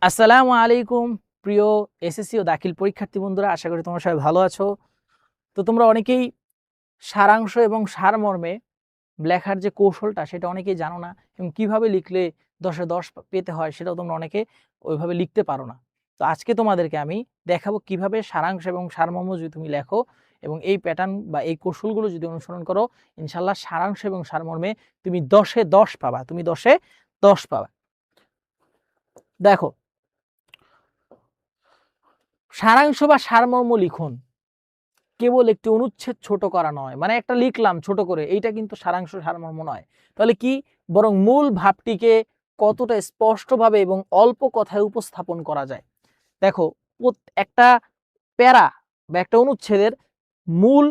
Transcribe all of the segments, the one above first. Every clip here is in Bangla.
আসসালামু আলাইকুম প্রিয় এসএসসি ও দাখিল পরীক্ষার্থী বন্ধুরা, আশা করি তোমরা সবাই ভালো আছো। তো তোমরা অনেকেই সারাংশ এবং সারমর্মে লেখার যে কৌশলটা সেটা অনেকেই জানো না, এবং কিভাবে লিখলে 10-এ 10 পেতে হয় সেটাও তোমরা অনেকে ওইভাবে লিখতে পারো না। তো আজকে তোমাদেরকে আমি দেখাবো কিভাবে সারাংশ এবং সারমর্ম যদি তুমি লেখো এবং এই প্যাটার্ন বা এই কৌশলগুলো যদি অনুসরণ করো, ইনশাল্লাহ সারাংশ এবং সারমর্মে তুমি 10-এ 10 পাবা, তুমি 10-এ 10 পাবা। দেখো, সারাংশ বা সারমর্ম লিখন কেবল একটি অনুচ্ছেদ ছোট করা নয়, মানে একটা লিখলাম ছোট করে, এইটা কিন্তু সারাংশ সারমর্ম নয়। তাহলে কি, বরং মূল ভাবটিকে কতটা স্পষ্টভাবে এবং অল্প কথায় উপস্থাপন করা যায়। দেখো, একটা প্যারা বা একটা অনুচ্ছেদের মূল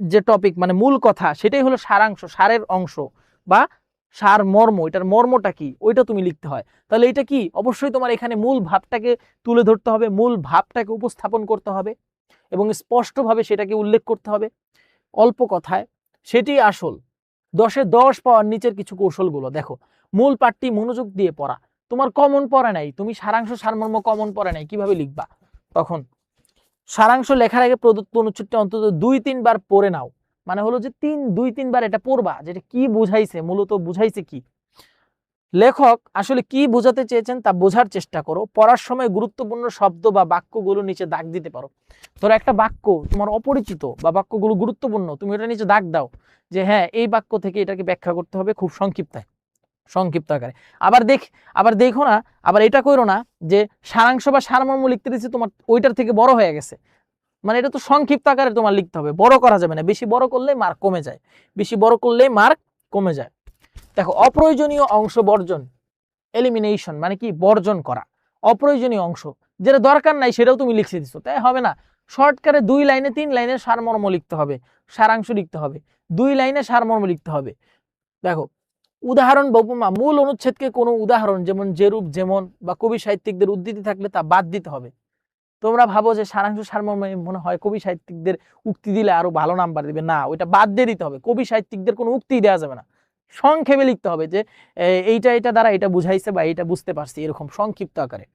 যে টপিক, মানে মূল কথা, সেটাই হলো সারাংশ, সারের অংশ বা সারমর্ম। এটার মর্মটা কি ওইটা তুমি লিখতে হয়। তাহলে এটা কি, অবশ্যই তোমার এখানে মূল ভাবটাকে তুলে ধরতে হবে, মূল ভাবটাকে উপস্থাপন করতে হবে এবং স্পষ্টভাবে সেটাকে উল্লেখ করতে হবে অল্প কথায়। সেটি আসল 10-এ 10 পাওয়ার নিচের কিছু কৌশলগুলো দেখো। মূল পাঠটি মনোযোগ দিয়ে পড়া। তোমার কমন পড়ে নাই, তুমি সারাংশ সারমর্ম কমন পড়ে নাই, কিভাবে লিখবা? তখন সারাংশ লেখার আগে প্রদত্ত অনুচ্ছেদটি অন্তত 2-3 বার পড়ে নাও। মানে হলো যে 2-3 বার এটা পড়বা, যেটা কি বুঝাইছে, মূলত বুঝাইছে কি, লেখক আসলে কি বোঝাতে চেয়েছেন তা বোঝার চেষ্টা করো। পড়ার সময় গুরুত্বপূর্ণ শব্দ বা বাক্যগুলো নিচে দাগ দিতে পারো। ধরো একটা বাক্য তোমার অপরিচিত বা বাক্যগুলো গুরুত্বপূর্ণ, তুমি এটা নিচে দাগ দাও যে হ্যাঁ, এই বাক্য থেকে এটাকে ব্যাখ্যা করতে হবে খুব সংক্ষিপ্ত আকারে। আবার দেখো না, আবার এটা করো না যে সারাংশ বা সারমর্ম লিখতে দিচ্ছি, তোমার ওইটার থেকে বড় হয়ে গেছে। মানে এটা তো সংক্ষিপ্ত আকারে তোমার লিখতে হবে, বড় করা যাবে না। বেশি বড় করলে মার্ক কমে যায়। দেখো, অপ্রয়োজনীয় অংশ বর্জন, এলিমিনেশন মানে কি, বর্জন করা। অপ্রয়োজনীয় অংশ যেটা দরকার নাই সেটাও তুমি লিখে দিচ্ছ, তাই হবে না। শর্টকাটে 2 লাইনে 3 লাইনে সারমর্ম লিখতে হবে, সারাংশ লিখতে হবে, 2 লাইনে সারমর্ম লিখতে হবে। দেখো, উদাহরণ বা উপমা, মূল অনুচ্ছেদকে কোনো উদাহরণ যেমন যেরূপ, যেমন বা কবি সাহিত্যিকদের উদ্ধৃতি থাকলে তা বাদ দিতে হবে। তোমরা ভাবো যে সারাংশ সারমর্মে মনে হয় কবি সাহিত্যিকদের উক্তি দিলে আরো ভালো নাম্বার দিবে, না, ওইটা বাদ দিয়ে দিতে হবে। কবি সাহিত্যিকদের কোনো উক্তি দেওয়া যাবে না, সংক্ষেপে লিখতে হবে যে এইটা দ্বারা এটা বুঝাইছে বা এটা বুঝতে পারছি, এরকম সংক্ষিপ্ত আকারে।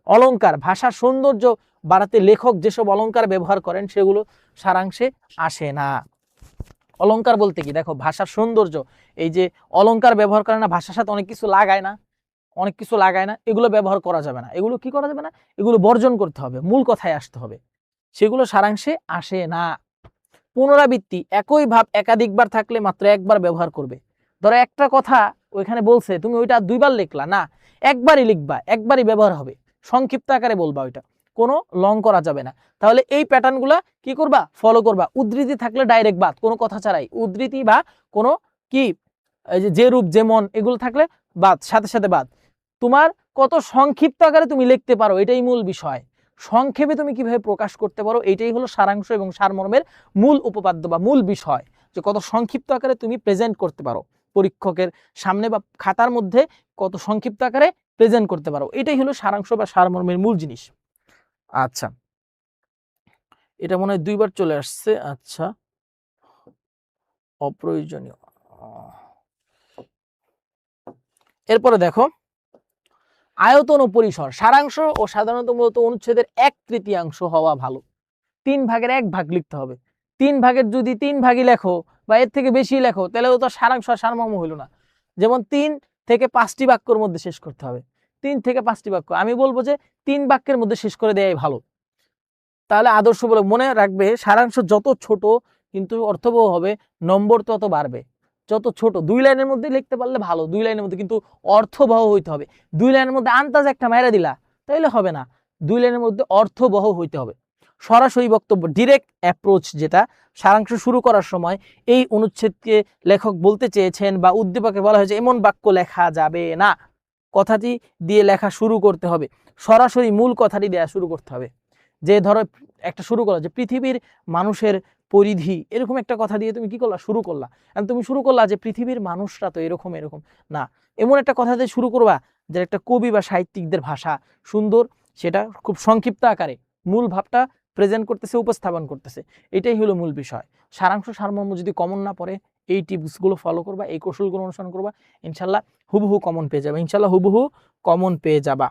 অলংকার, ভাষার সৌন্দর্য বাড়াতে লেখক যেসব অলংকার ব্যবহার করেন সেগুলো সারাংশে আসে না। অলংকার বলতে কি, দেখো, ভাষার সৌন্দর্য, এই যে অলংকার ব্যবহার করে না, ভাষার সাথে অনেক কিছু লাগায় না, এগুলো ব্যবহার করা যাবে না। এগুলো কি করা যাবে না, এগুলো বর্জন করতে হবে, মূল কথায় আসতে হবে, সেগুলো সারাংশে আসে না। পুনরাবৃত্তি, একই ভাব একাধিকবার থাকলে মাত্র একবার ব্যবহার করবে। ধরো একটা কথা ওইখানে বলছে, তুমি ওইটা 2 বার লিখলা না, একবারই লিখবা, একবারই ব্যবহার হবে, সংক্ষিপ্ত আকারে বলবা, ওইটা কোনো লং করা যাবে না। তাহলে এই প্যাটার্নগুলা কি করবা, ফলো করবা। উদ্ধৃতি থাকলে ডাইরেক্ট বাদ, কোনো কথা ছাড়াই। উদ্ধৃতি বা কোনো কি, এই যে রূপ, যেমন, এগুলো থাকলে বাদ, সাথে সাথে বাদ। তোমার কত সংক্ষিপ্ত আকারে তুমি লিখতে পারো, এটাই মূল বিষয়। সংক্ষেপে তুমি কিভাবে প্রকাশ করতে পারো, এটাই হলো সারাংশ এবং সারমর্মের মূল উপপাদ্য বা মূল বিষয়, যে কত সংক্ষিপ্ত আকারে তুমি প্রেজেন্ট করতে পারো পরীক্ষকের সামনে বা খাতার মধ্যে, কত সংক্ষিপ্ত আকারে প্রেজেন্ট করতে পারো, এটাই হলো সারাংশ বা সারমর্মের মূল জিনিস। আচ্ছা, এটা মনে হয় 2 বার চলে আসছে। আচ্ছা, অপ্রয়োজনীয়। এরপরে দেখো, আয়তন ও পরিসর। সারাংশ ও সাধারণত মূলত অনুচ্ছেদের 1/3 হওয়া ভালো। 3 ভাগের 1 ভাগ লিখতে হবে। 3 ভাগের যদি 3 ভাগই লেখো বা এর থেকে বেশি লেখো, তাহলে তো সারাংশ আর সারমর্ম হইল না। যেমন 3 থেকে 5টি বাক্যের মধ্যে শেষ করতে হবে। 3 থেকে 5টি বাক্য, আমি বলবো যে 3 বাক্যের মধ্যে শেষ করে দেয়াই ভালো। তাহলে আদর্শ বলে মনে রাখবে, সারাংশ যত ছোট কিন্তু অর্থবহ হবে, নম্বর তত বাড়বে। যত ছোট, 2 লাইনের মধ্যে লিখতে পারলে ভালো, 2 লাইনের মধ্যে, কিন্তু অর্থবহ হইতে হবে। 2 লাইনের মধ্যে আন্দাজ একটা মাইরা দিলা, তাইলে হবে না। 2 লাইনের মধ্যে অর্থবহ হইতে হবে। সরাসরি বক্তব্য, ডিরেক্ট অ্যাপ্রোচ, যেটা সারাংশ শুরু করার সময় এই অনুচ্ছেদকে লেখক বলতে চেয়েছেন বা উদ্দীপকে বলা হয়েছে এমন বাক্য লেখা যাবে না, কথাটি দিয়ে লেখা শুরু করতে হবে। সরাসরি মূল কথাটি দেয়া শুরু করতে হবে। যে ধরো একটা শুরু করলা যে পৃথিবীর মানুষের পরিধি, এরকম একটা কথা দিয়ে তুমি কি করলা, শুরু করলা। আর তুমি শুরু করলা যে পৃথিবীর মানুষরা তো এরকম না, এমন একটা কথা দিয়ে শুরু করবা যে একটা কবি বা সাহিত্যিকদের ভাষা সুন্দর, সেটা খুব সংক্ষিপ্ত আকারে মূল ভাবটা প্রেজেন্ট করতেছে, উপস্থাপন করতেছে, এটাই হলো মূল বিষয়। সারাংশ সারমর্ম যদি কমন না পড়ে, এই টিপসগুলো ফলো করবা, এই কৌশলগুলো অনুসরণ করবা, ইনশাল্লাহ হুবহু কমন পেয়ে যাবে,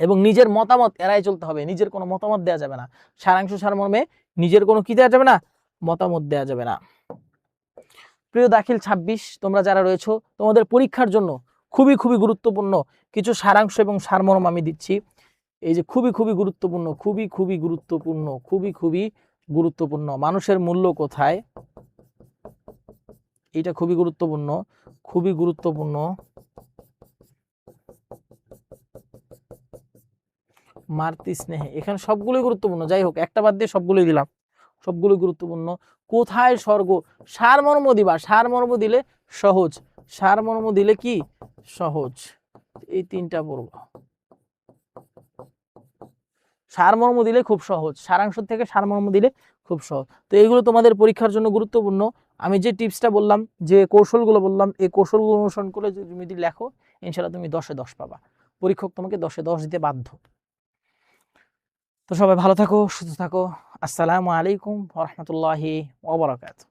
এবং নিজের মতামত এড়াই চলতে হবে, নিজের কোনো মতামত দেওয়া যাবে না। সারাংশ সারমর্মে নিজের কোনো কি দেওয়া যাবে না, মতামত দেওয়া যাবে না। প্রিয় দাখিল 26 তোমরা যারা রয়েছো, তোমাদের পরীক্ষার জন্য খুবই খুবই গুরুত্বপূর্ণ কিছু সারাংশ এবং সারমর্ম আমি দিচ্ছি। এই যে খুবই খুবই গুরুত্বপূর্ণ, খুবই খুবই গুরুত্বপূর্ণ, খুবই খুবই গুরুত্বপূর্ণ, মানুষের মূল্য কোথায়, এটা খুবই গুরুত্বপূর্ণ, খুবই গুরুত্বপূর্ণ। মাতৃ স্নেহে, এখানে সবগুলোই গুরুত্বপূর্ণ, যাই হোক একটা বাদ দিয়ে সবগুলোই দিলাম, সবগুলো গুরুত্বপূর্ণ। কোথায় স্বর্গ, সারমর্ম দিবা, সারমর্ম দিলে সহজ, সারমর্ম দিলে কি সহজ, এই তিনটা পড়ব। সারমর্ম দিলে খুব সহজ, সারাংশ থেকে সারমর্ম দিলে খুব সহজ। তো এইগুলো তোমাদের পরীক্ষার জন্য গুরুত্বপূর্ণ। আমি যে টিপসটা বললাম, যে কৌশলগুলো বললাম, এই কৌশলগুলো অনুসরণ করে তুমি যদি লেখো, ইনশাআল্লাহ তুমি 10-এ 10 পাবা, পরীক্ষক তোমাকে 10-এ 10 দিতে বাধ্য। তো সবাই ভালো থাকো, সুস্থ থাকো। আসসালামু আলাইকুম ওয়া রাহমাতুল্লাহি ওয়া বারাকাতুহু।